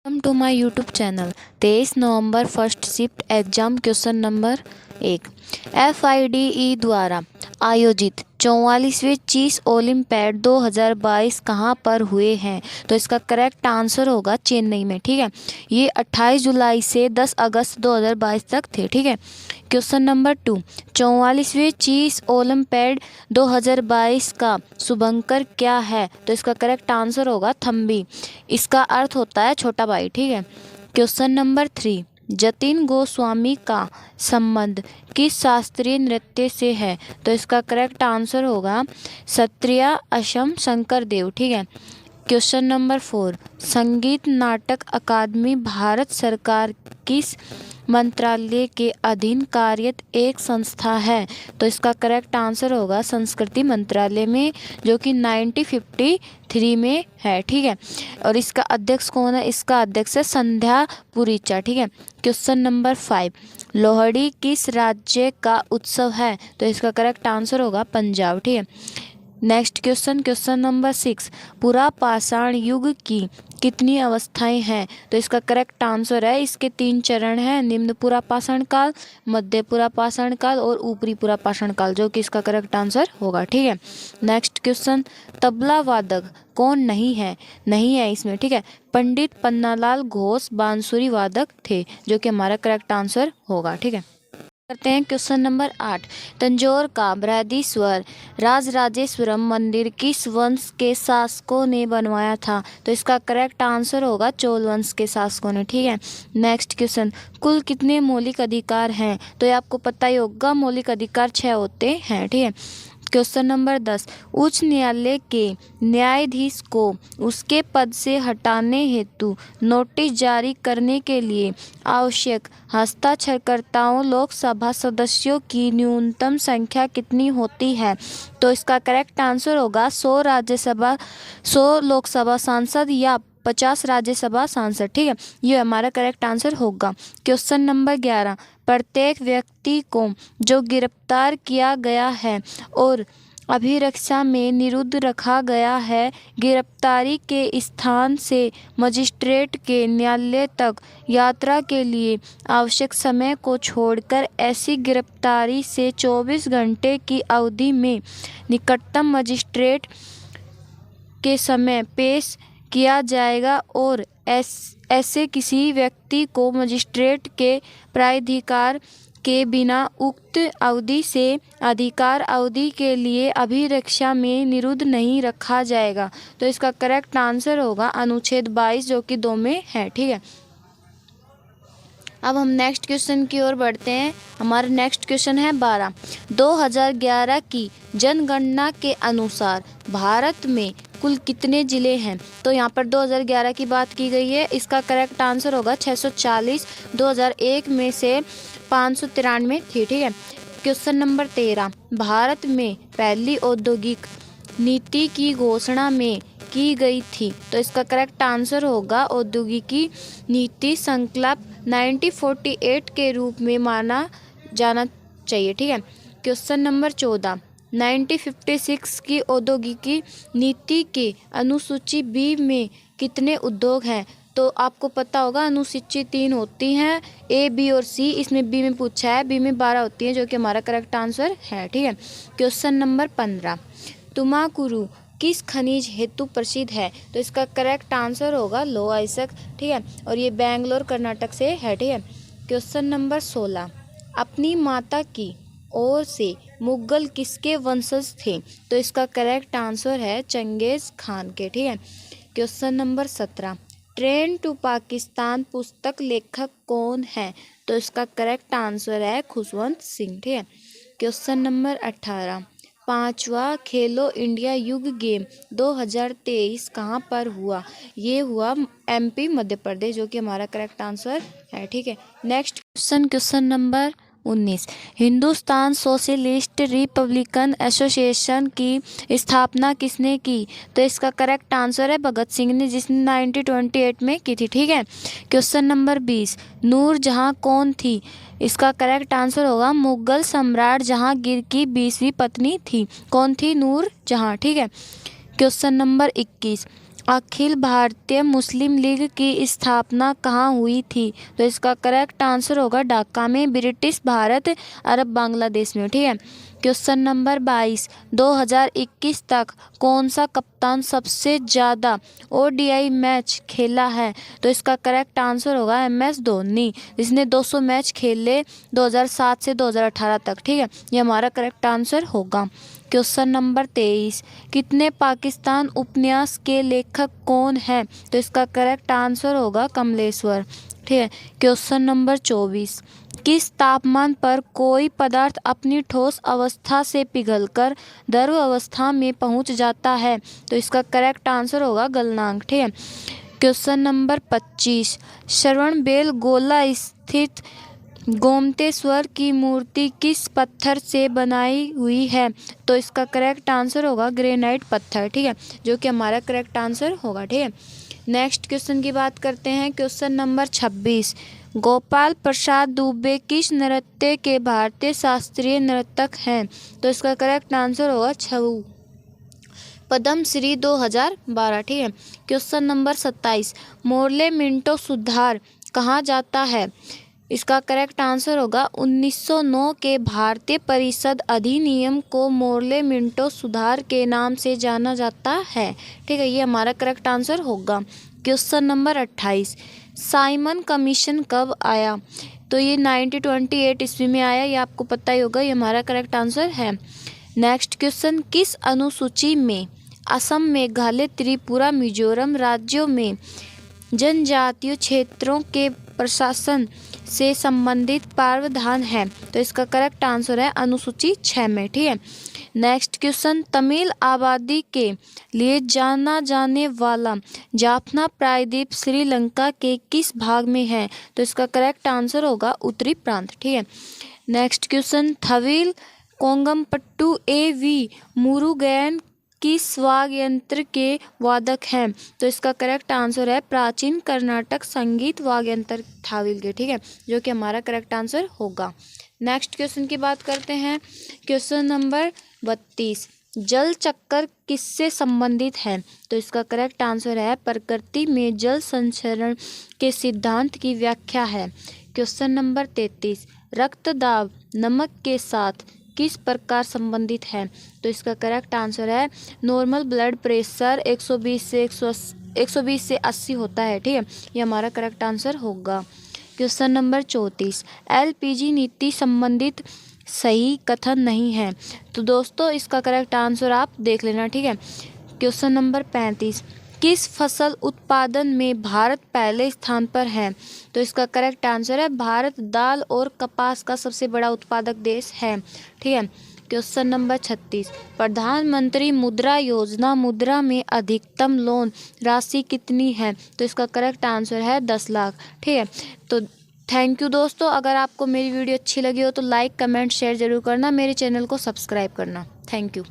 Welcome to my YouTube channel. 23 November first shift exam question number 1। FIDE द्वारा आयोजित 44वें चीस olympiad 2022 कहाँ पर हुए हैं? तो इसका करेक्ट आंसर होगा चेन्नई में। ठीक है, ये 28 जुलाई से 10 अगस्त 2022 तक थे। ठीक है, क्वेश्चन नंबर 2। 44वें चीस ओलंपियाड 2022 का शुभंकर क्या है? तो इसका करेक्ट आंसर होगा थम्बी। इसका अर्थ होता है छोटा भाई। ठीक है, क्वेश्चन नंबर 3। जतिन गोस्वामी का संबंध किस शास्त्रीय नृत्य से है? तो इसका करेक्ट आंसर होगा सत्रिया असम शंकर देव। ठीक है, क्वेश्चन नंबर 4। संगीत नाटक अकादमी भारत सरकार किस मंत्रालय के अधीन कार्यरत एक संस्था है? तो इसका करेक्ट आंसर होगा संस्कृति मंत्रालय में, जो कि 1953 में है। ठीक है, और इसका अध्यक्ष कौन है? इसका अध्यक्ष है संध्या पुरीचा। ठीक है, क्वेश्चन नंबर 5। लोहड़ी किस राज्य का उत्सव है? तो इसका करेक्ट आंसर होगा पंजाब। ठीक है, नेक्स्ट क्वेश्चन नंबर 6। पुरापाषाण युग की कितनी अवस्थाएं हैं? तो इसका करेक्ट आंसर है इसके 3 चरण हैं, निम्न पुरापाषाण काल, मध्य पुरापाषाण काल और ऊपरी पुरापाषाण काल, जो कि इसका करेक्ट आंसर होगा। ठीक है, नेक्स्ट क्वेश्चन। तबला वादक कौन नहीं है इसमें? ठीक है, पंडित पन्नालाल घोष बांसुरी वादक थे, जो कि हमारा करेक्ट आंसर होगा। ठीक है, करते हैं क्वेश्चन नंबर 8। तंजौर का बृहदीश्वर राजराजेश्वरम मंदिर किस वंश के शासकों ने बनवाया था? तो इसका करेक्ट आंसर होगा चोल वंश के शासकों ने। ठीक है, नेक्स्ट क्वेश्चन। कुल कितने मौलिक अधिकार हैं? तो ये आपको पता ही होगा, मौलिक अधिकार 6 होते हैं। ठीक है, क्वेश्चन नंबर 10। उच्च न्यायालय के न्यायाधीश को उसके पद से हटाने हेतु नोटिस जारी करने के लिए आवश्यक हस्ताक्षरकर्ताओं लोकसभा सदस्यों की न्यूनतम संख्या कितनी होती है? तो इसका करेक्ट आंसर होगा 100 लोकसभा सांसद या 50 राज्यसभा सांसद। ठीक है, ये हमारा करेक्ट आंसर होगा। Question number 11। प्रत्येक व्यक्ति को जो गिरफ्तार किया गया है और अभिरक्षा में निरुद्ध रखा गया है, गिरफ्तारी के स्थान से मजिस्ट्रेट के न्यायालय तक यात्रा के लिए आवश्यक समय को छोड़कर ऐसी गिरफ्तारी से 24 घंटे की अवधि में निकटतम मजिस्ट्रेट के समय पेश किया जाएगा और ऐसे किसी व्यक्ति को मजिस्ट्रेट के प्राधिकार के बिना उक्त अवधि से अधिकार अवधि के लिए अभिरक्षा में निरुद्ध नहीं रखा जाएगा। तो इसका करेक्ट आंसर होगा अनुच्छेद 22, जो कि 2 में है। ठीक है, अब हम नेक्स्ट क्वेश्चन की ओर बढ़ते हैं। हमारा नेक्स्ट क्वेश्चन है 12। 2011 की जनगणना के अनुसार भारत में कुल कितने ज़िले हैं? तो यहाँ पर 2011 की बात की गई है, इसका करेक्ट आंसर होगा 640। 2001 में से 593 थी। ठीक है, क्वेश्चन नंबर 13। भारत में पहली औद्योगिक नीति की घोषणा में की गई थी? तो इसका करेक्ट आंसर होगा औद्योगिकी नीति संकल्प 1948 के रूप में माना जाना चाहिए। ठीक है, क्वेश्चन नंबर 14। 1956 की औद्योगिकी नीति के अनुसूची बी में कितने उद्योग हैं? तो आपको पता होगा अनुसूची 3 होती हैं, ए, बी और सी। इसमें बी में पूछा है, बी में 12 होती हैं, जो कि हमारा करेक्ट आंसर है। ठीक है, क्वेश्चन नंबर 15। तुमाकुरु किस खनिज हेतु प्रसिद्ध है? तो इसका करेक्ट आंसर होगा लो आइसक। ठीक है, और ये बेंगलोर कर्नाटक से है। ठीक है, क्वेश्चन नंबर 16। अपनी माता की ओर से मुगल किसके वंशज थे? तो इसका करेक्ट आंसर है चंगेज खान के। ठीक है, question number 17। Train to Pakistan पुस्तक लेखक कौन है? तो इसका करेक्ट आंसर है खुशवंत सिंह। ठीक है, क्वेश्चन नंबर 18। 5वां खेलो इंडिया युग गेम 2023 कहाँ पर हुआ? ये हुआ MP मध्य प्रदेश, जो कि हमारा करेक्ट आंसर है। ठीक है, next question number 19। Hindustan socialist Republican association की स्थापना किसने की? तो इसका करेक्ट आंसर है भगत सिंह ने, जिसने 1928 में की थी। ठीक है, क्वेश्चन नंबर 20। नूरजहां कौन थी? इसका करेक्ट आंसर होगा मुगल सम्राट जहांगीर की 20वीं पत्नी थी। कौन थी? नूरजहां। ठीक है, क्वेश्चन नंबर 21। अखिल भारतीय मुस्लिम लीग की स्थापना कहाँ हुई थी? तो इसका करेक्ट आंसर होगा ढाका में, ब्रिटिश भारत अरब बांग्लादेश में। ठीक है। क्वेश्चन नंबर 22, 2021 तक कौन सा कप्तान सबसे ज़्यादा ओडीआई मैच खेला है? तो इसका करेक्ट आंसर होगा MS धोनी, जिसने 200 मैच खेले 2007 से 2018 तक। ठीक है, ये हमारा करेक्ट आंसर होगा। क्वेश्चन नंबर 23, कितने पाकिस्तान उपन्यास के लेखक कौन हैं? तो इसका करेक्ट आंसर होगा कमलेश्वर। ठीक है। क्वेश्चन नंबर 24, किस तापमान पर कोई पदार्थ अपनी ठोस अवस्था से पिघलकर द्रव अवस्था में पहुंच जाता है? तो इसका करेक्ट आंसर होगा गलनांक। ठीक है। क्वेश्चन नंबर 25, श्रवणबेलगोला स्थित गोमतेश्वर की मूर्ति किस पत्थर से बनाई हुई है? तो इसका करेक्ट आंसर होगा ग्रेनाइट पत्थर। ठीक है, जो कि हमारा करेक्ट आंसर होगा। ठीक है। नेक्स्ट क्वेश्चन की बात करते हैं। क्वेश्चन नंबर 26, गोपाल प्रसाद दुबे किस नृत्य के भारतीय शास्त्रीय नर्तक हैं? तो इसका करेक्ट आंसर होगा छऊ, पद्म श्री 2012। ठीक है। क्वेश्चन नंबर 27, मोर्ले मिंटो सुधार कहा जाता है? इसका करेक्ट आंसर होगा 1909 के भारतीय परिषद अधिनियम को मोर्ले मिंटो सुधार के नाम से जाना जाता है। ठीक है, ये हमारा करेक्ट आंसर होगा। क्वेश्चन नंबर 28, साइमन कमीशन कब आया? तो ये 1928 ईस्वी में आया, ये आपको पता ही होगा, ये हमारा करेक्ट आंसर है। नेक्स्ट क्वेश्चन, किस अनुसूची में असम, मेघालय, त्रिपुरा, मिजोरम राज्यों में जनजातीय क्षेत्रों के प्रशासन से संबंधित प्रावधान है? तो इसका करेक्ट आंसर है अनुसूची 6 में। ठीक है। नेक्स्ट क्वेश्चन, तमिल आबादी के लिए जाना जाने वाला जाफना प्रायद्वीप श्रीलंका के किस भाग में है? तो इसका करेक्ट आंसर होगा उत्तरी प्रांत। ठीक है। नेक्स्ट क्वेश्चन, थविल कोंगमपट्टू AV मुरुगैन किस वाद्य यंत्र के वादक हैं? तो इसका करेक्ट आंसर है प्राचीन कर्नाटक संगीत वाद्य यंत्र थाविल के। ठीक है, जो कि हमारा करेक्ट आंसर होगा। नेक्स्ट क्वेश्चन की बात करते हैं। क्वेश्चन नंबर 32, जल चक्कर किससे संबंधित है? तो इसका करेक्ट आंसर है प्रकृति में जल संचरण के सिद्धांत की व्याख्या है। क्वेश्चन नंबर 33, रक्तदाब नमक के साथ किस प्रकार संबंधित है? तो इसका करेक्ट आंसर है नॉर्मल ब्लड प्रेशर 120 से 80 होता है। ठीक है, ये हमारा करेक्ट आंसर होगा। क्वेश्चन नंबर 34, LPG नीति संबंधित सही कथन नहीं है। तो दोस्तों इसका करेक्ट आंसर आप देख लेना। ठीक है। क्वेश्चन नंबर 35, किस फसल उत्पादन में भारत पहले स्थान पर है? तो इसका करेक्ट आंसर है भारत दाल और कपास का सबसे बड़ा उत्पादक देश है। ठीक है। क्वेश्चन नंबर 36, प्रधानमंत्री मुद्रा योजना मुद्रा में अधिकतम लोन राशि कितनी है? तो इसका करेक्ट आंसर है 10 लाख। ठीक है। तो थैंक यू दोस्तों, अगर आपको मेरी वीडियो अच्छी लगी हो तो लाइक, कमेंट, शेयर जरूर करना, मेरे चैनल को सब्सक्राइब करना। Thank you.